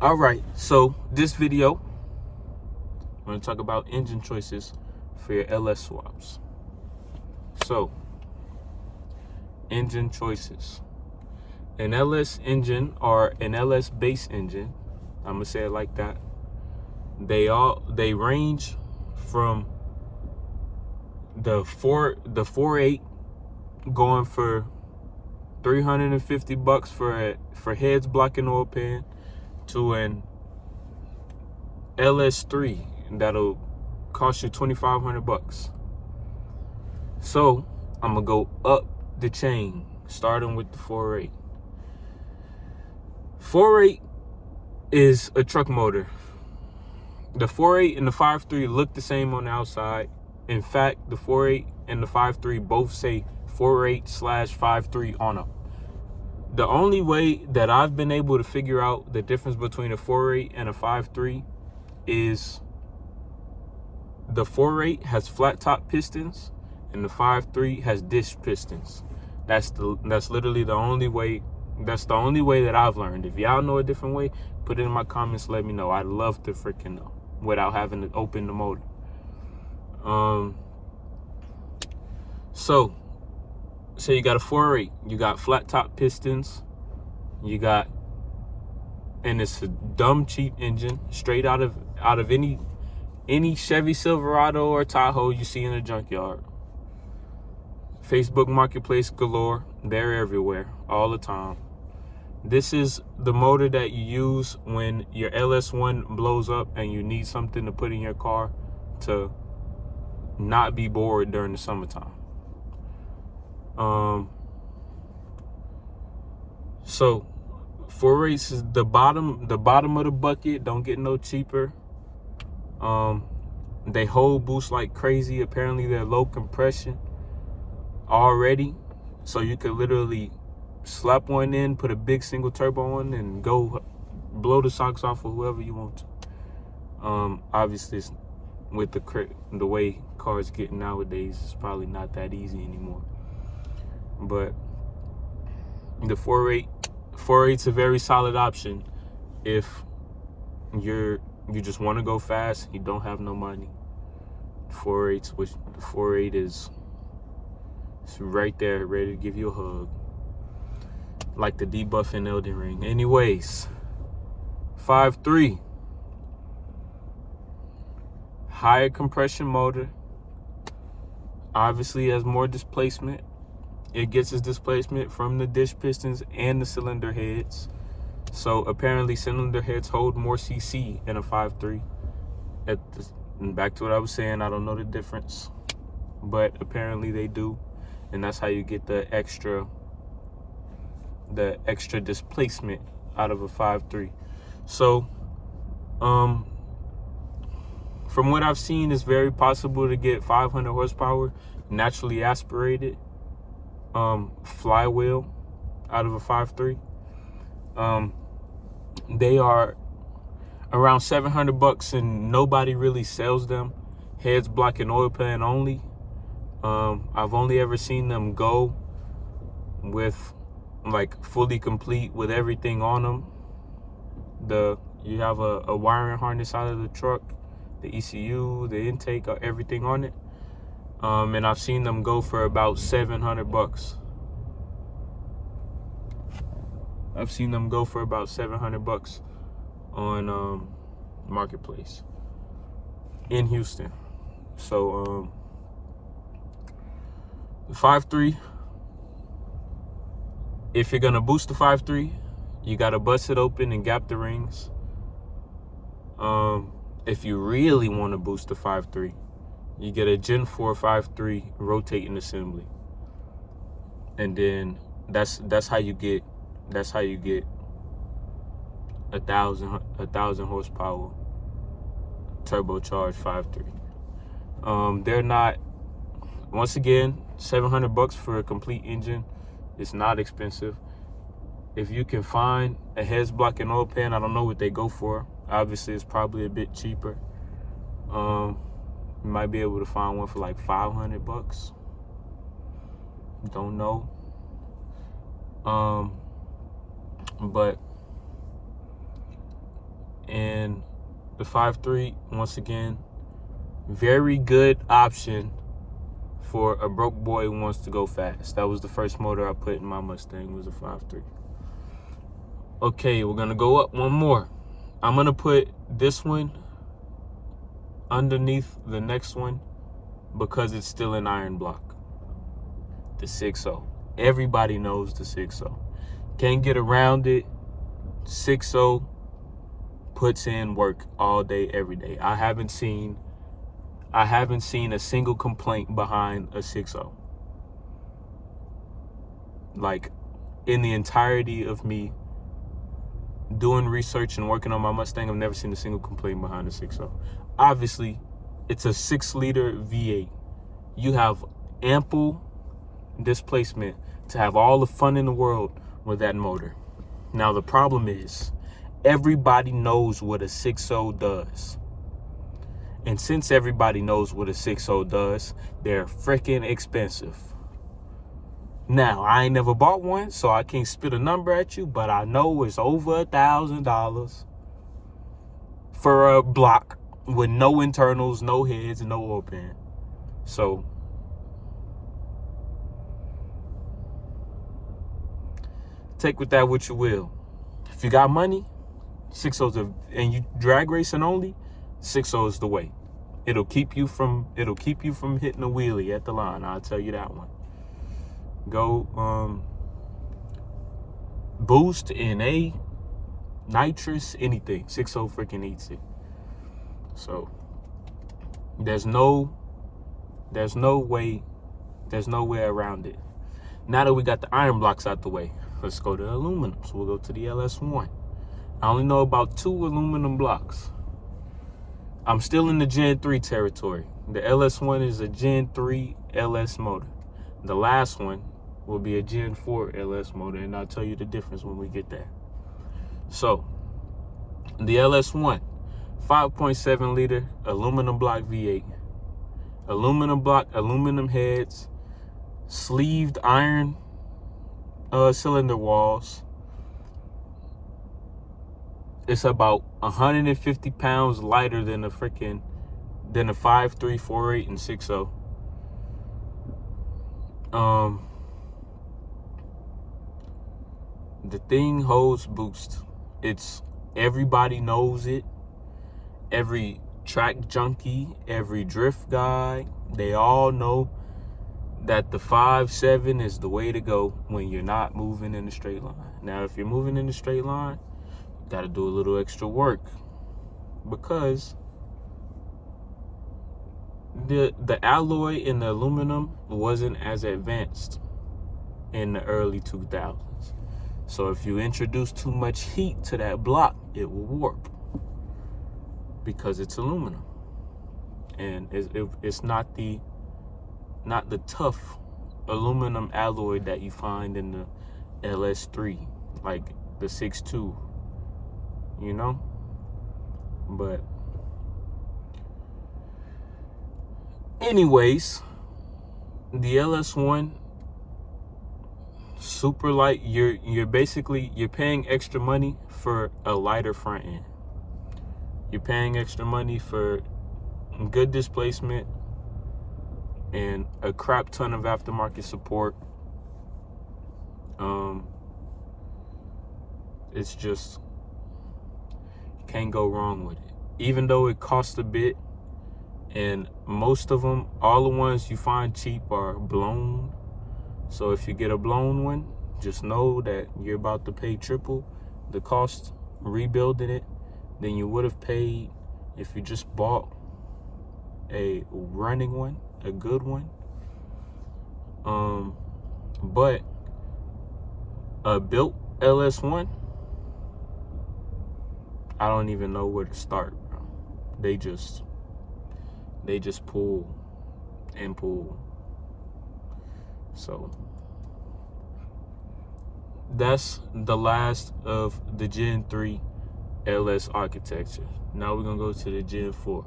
All right, so this video, I'm going to talk about engine choices for your LS swaps. So, engine choices. An LS engine or an LS base engine, I'm going to say it like that, they range from the 4.8 going for $350 for heads blocking oil pan to an LS3 that'll cost you $2,500. So I'm gonna go up the chain, starting with the 4.8. 4.8 is a truck motor. The 4.8 and the 5.3 look the same on the outside. In fact, the 4.8 and the 5.3 both say 4.8/5.3 on them. The only way that I've been able to figure out the difference between a 4.8 and a 5.3 is the 4.8 has flat top pistons and the 5.3 has disc pistons. That's literally the only way. That's the only way that I've learned. If y'all know a different way, put it in my comments. Let me know. I'd love to freaking know without having to open the motor. So you got a 4.8. You got flat top pistons. And it's a dumb cheap engine, straight out of any Chevy Silverado or Tahoe you see in a junkyard. Facebook Marketplace galore. They're everywhere, all the time. This is the motor that you use when your LS1 blows up and you need something to put in your car to not be bored during the summertime. So 4.8 is the bottom of the bucket. Don't get no cheaper. They hold boost like crazy. Apparently they're low compression already, so you could literally slap one in, put a big single turbo on, and go blow the socks off of whoever you want to. Obviously, with the way cars get nowadays, it's probably not that easy anymore. But the 4.8's a very solid option if you just want to go fast, you don't have no money. 4.8 is right there, ready to give you a hug, like the debuff in Elden Ring. Anyways, 5.3, higher compression motor, obviously has more displacement. It gets its displacement from the disc pistons and the cylinder heads. So apparently cylinder heads hold more CC in a 5.3. And back to what I was saying, I don't know the difference, but apparently they do. And that's how you get the extra displacement out of a 5.3. So from what I've seen, it's very possible to get 500 horsepower naturally aspirated flywheel out of a 5.3. They are around $700 and nobody really sells them. Heads blocking oil pan only. I've only ever seen them go with like fully complete with everything on them. You have a wiring harness out of the truck, the ECU, the intake, everything on it. And I've seen them go for about $700. I've seen them go for about $700 on Marketplace in Houston. So the 5.3, if you're gonna boost the 5.3, you gotta bust it open and gap the rings. If you really want to boost the 5.3, you get a Gen 4 5.3 rotating assembly, and then that's how you get 1,000 horsepower turbocharged 5.3. They're not, once again, $700 for a complete engine. It's not expensive. If you can find a heads blocking oil pan, I don't know what they go for. Obviously, it's probably a bit cheaper. You might be able to find one for like $500. Don't know. But And the 5.3, once again, very good option for a broke boy who wants to go fast. That was the first motor I put in my Mustang, was a 5.3. Okay, we're gonna go up one more. I'm gonna put this one underneath the next one because it's still an iron block. The 6.0. Everybody knows the 6.0. Can't get around it. 6.0 puts in work all day, every day. I haven't seen a single complaint behind a 6.0. Like, in the entirety of me doing research and working on my Mustang, I've never seen a single complaint behind a 6.0. Obviously, it's a 6-liter V8. You have ample displacement to have all the fun in the world with that motor. Now, the problem is, everybody knows what a 6.0 does. And since everybody knows what a 6.0 does, they're freaking expensive. Now, I ain't never bought one, so I can't spit a number at you, but I know it's over $1,000 for a block with no internals, no heads, and no oil pan. So, take with that what you will. If you got money, 6.0s and you drag racing only, 6.0 is the way. It'll keep you from hitting a wheelie at the line. I'll tell you that one. Go boost, NA, nitrous, anything. 6.0 freaking eats it. So there's no way around it. Now that we got the iron blocks out the way, let's go to aluminum. So we'll go to the LS1. I only know about 2 aluminum blocks. I'm still in the Gen 3 territory. The LS1 is a Gen 3 LS motor. The last one will be a Gen 4 LS motor, and I'll tell you the difference when we get there. So, the LS1, 5.7 liter aluminum block V8. Aluminum block, aluminum heads, sleeved iron cylinder walls. It's about 150 pounds lighter than a 5.3, 4.8, and 6.0. The thing holds boost. Everybody knows it. Every track junkie, every drift guy, they all know that the 5.7 is the way to go when you're not moving in a straight line. Now, if you're moving in a straight line, you got to do a little extra work because the alloy in the aluminum wasn't as advanced in the early 2000s. So if you introduce too much heat to that block, it will warp because it's aluminum, and it's not the tough aluminum alloy that you find in the LS3, like the 6.2, you know. But anyways, the LS1, super light. You're paying extra money for a lighter front end. You're paying extra money for good displacement and a crap ton of aftermarket support. It's just, you can't go wrong with it. Even though it costs a bit, and most of them, all the ones you find cheap are blown. So if you get a blown one, just know that you're about to pay triple the cost rebuilding it than you would have paid if you just bought a running one, a good one. But a built LS1, I don't even know where to start, bro. They just pull and pull. So that's the last of the Gen 3 LS architecture. Now we're gonna go to the Gen 4.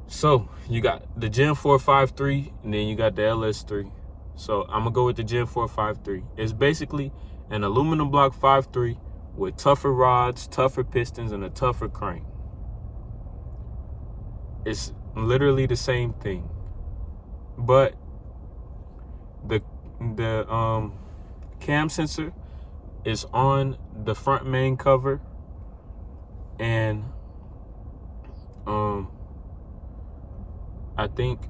So you got the Gen 4 5.3, and then you got the LS3. So I'm gonna go with the Gen 4 5.3. It's basically an aluminum block 5.3 with tougher rods, tougher pistons, and a tougher crank. It's literally the same thing, but the cam sensor is on the front main cover, and I think,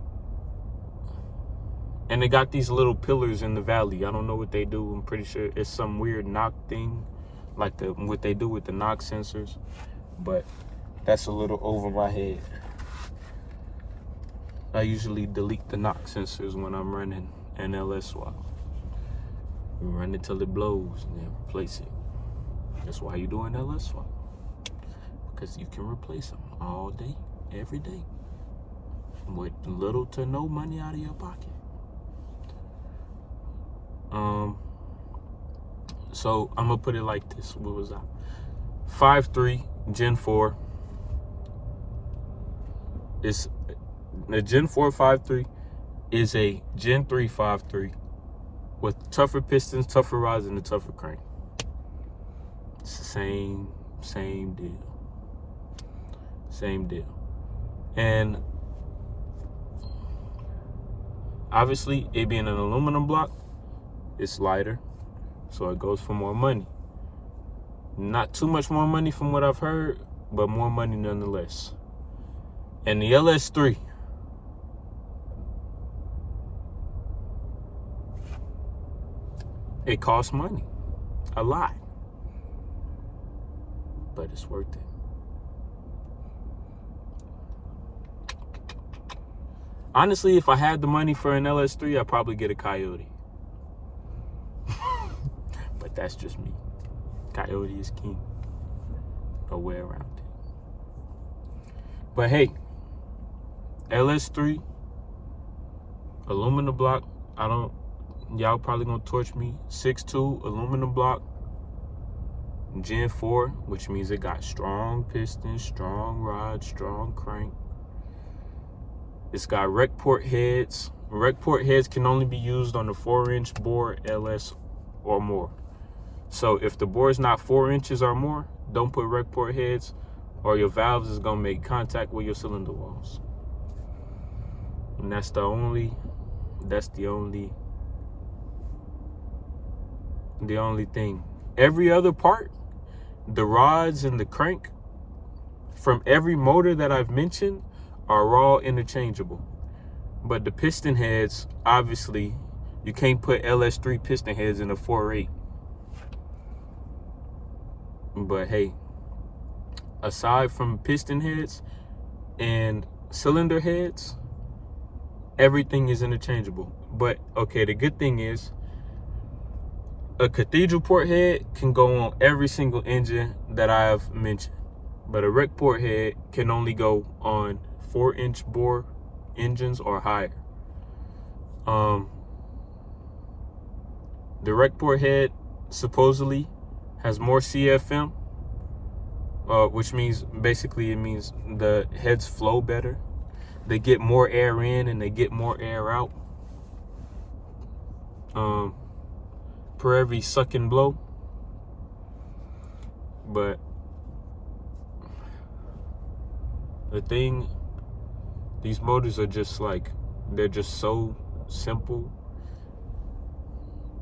and they got these little pillars in the valley. I don't know what they do. I'm pretty sure it's some weird knock thing, like what they do with the knock sensors, but that's a little over my head. I usually delete the knock sensors when I'm running an LS swap. You run it till it blows and then replace it. That's why you do an LS swap, because you can replace them all day, every day, with little to no money out of your pocket. So I'm gonna put it like this. What was that? 5.3 Gen 4. It's the Gen 4 5.3 is a Gen 3 5.3 with tougher pistons, tougher rods, and a tougher crank. It's the same deal. Same deal. And obviously, it being an aluminum block, it's lighter, so it goes for more money. Not too much more money from what I've heard, but more money nonetheless. And the LS3, it costs money, a lot, but it's worth it. Honestly, if I had the money for an LS3, I'd probably get a Coyote. But that's just me. Coyote is king. No way around it. But hey, LS3, aluminum block. Y'all probably gonna torch me. 6.2 aluminum block, Gen 4, which means it got strong pistons, strong rod, strong crank. It's got rec port heads. Rec port heads can only be used on the 4-inch bore LS or more. So if the bore is not 4 inches or more, don't put rec port heads, or your valves is gonna make contact with your cylinder walls. And that's the only thing. Every other part, the rods and the crank from every motor that I've mentioned are all interchangeable. But the piston heads, obviously, you can't put LS3 piston heads in a 4.8. But hey, aside from piston heads and cylinder heads, everything is interchangeable. But okay, the good thing is, a cathedral port head can go on every single engine that I have mentioned, but a rec port head can only go on 4-inch bore engines or higher. The rec port head supposedly has more CFM, which means basically it means the heads flow better. They get more air in and they get more air out. Per every suck and blow. But the thing, these motors are just like, they're just so simple.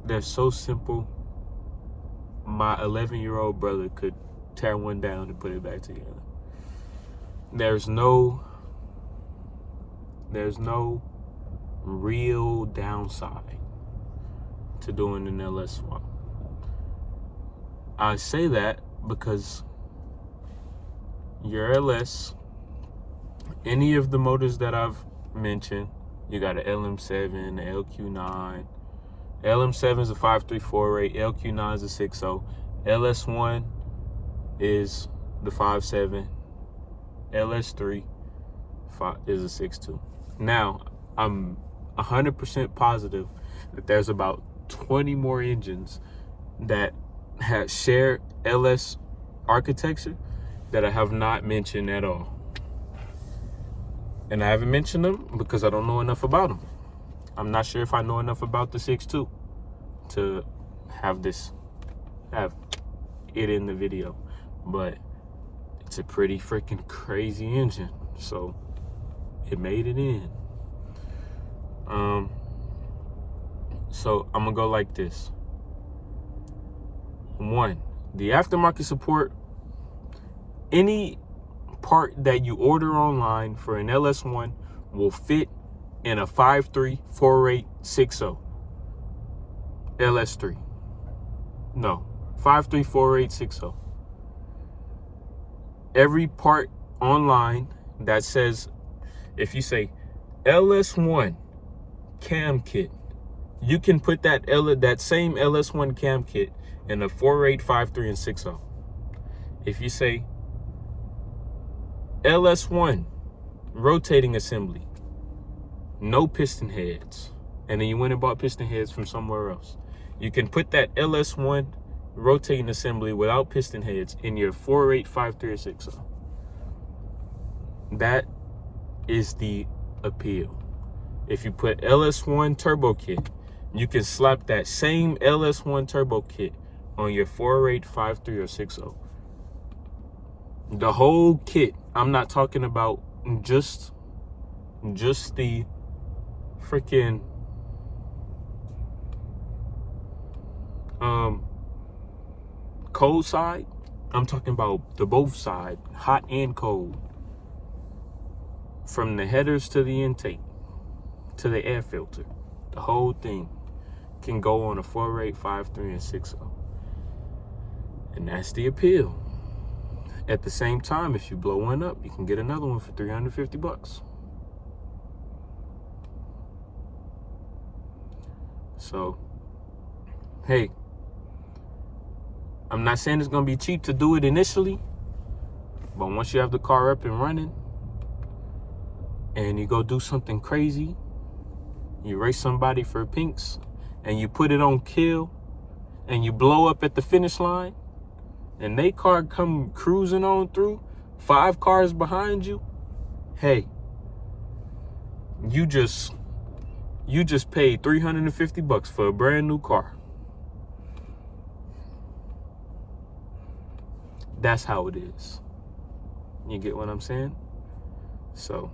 They're so simple. My 11-year-old brother could tear one down and put it back together. There's no real downside to doing an LS swap. I say that because your LS, any of the motors that I've mentioned, you got an LM7, an LQ9. LM7 is a 5.348, LQ9 is a 6.0, LS1 is the 5.7, LS3 is a 6.2. Now, I'm 100% positive that there's about 20 more engines that share LS architecture that I have not mentioned at all. And I haven't mentioned them because I don't know enough about them. I'm not sure if I know enough about the 6.2 to have it in the video, but it's a pretty freaking crazy engine, so it made it in. So I'm gonna go like this. 1, the aftermarket support, any part that you order online for an LS1 will fit in a 5.3 4860 LS3. No, 5.3 4860. Every part online that says, if you say LS1 cam kit, you can put that same LS1 cam kit in a 48, 53, and 60. If you say LS1 rotating assembly, no piston heads, and then you went and bought piston heads from somewhere else, you can put that LS1 rotating assembly without piston heads in your 48, 53, or 60. That is the appeal. If you put LS1 turbo kit, you can slap that same LS1 turbo kit on your 48, 53, or 60. The whole kit. I'm not talking about just the freaking cold side. I'm talking about the both side, hot and cold. From the headers to the intake to the air filter, the whole thing can go on a 48, 53, and 60. And that's the appeal. At the same time, if you blow one up, you can get another one for $350. So, hey, I'm not saying it's gonna be cheap to do it initially, but once you have the car up and running and you go do something crazy, you race somebody for pinks and you put it on kill and you blow up at the finish line and they car come cruising on through, 5 cars behind you, hey, you just paid $350 for a brand new car. That's how it is. You get what I'm saying? So,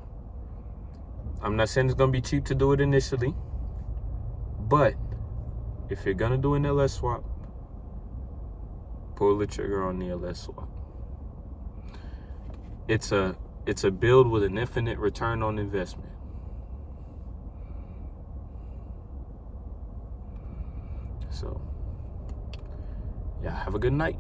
I'm not saying it's gonna be cheap to do it initially, but if you're gonna do an LS swap, pull the trigger on the LS swap. It's a build with an infinite return on investment. So, yeah, have a good night.